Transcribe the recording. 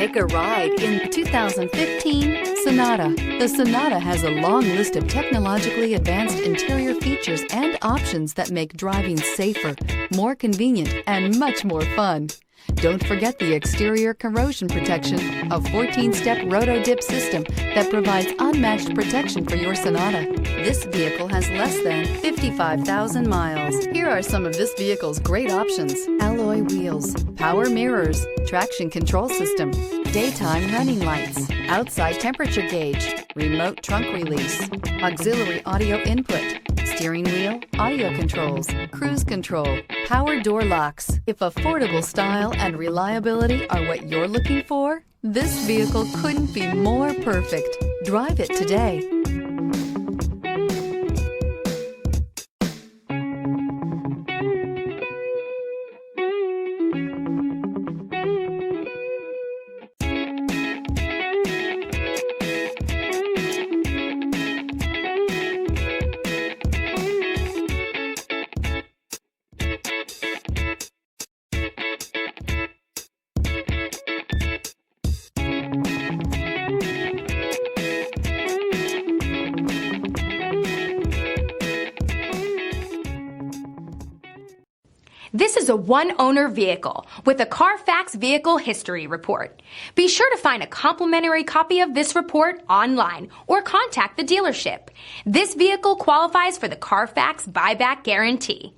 Take a ride in the 2015 Sonata. The Sonata has a long list of technologically advanced interior features and options that make driving safer, more convenient, and much more fun. Don't forget the exterior corrosion protection, a 14-step roto-dip system that provides unmatched protection for your Sonata. This vehicle has less than 55,000 miles. Here are some of this vehicle's great options: alloy wheels, power mirrors, traction control system, daytime running lights, outside temperature gauge, remote trunk release, auxiliary audio input, steering wheel audio controls, cruise control, power door locks. If affordable style and reliability are what you're looking for, this vehicle couldn't be more perfect. Drive it today. This is a one-owner vehicle with a Carfax Vehicle History Report. Be sure to find a complimentary copy of this report online or contact the dealership. This vehicle qualifies for the Carfax Buyback Guarantee.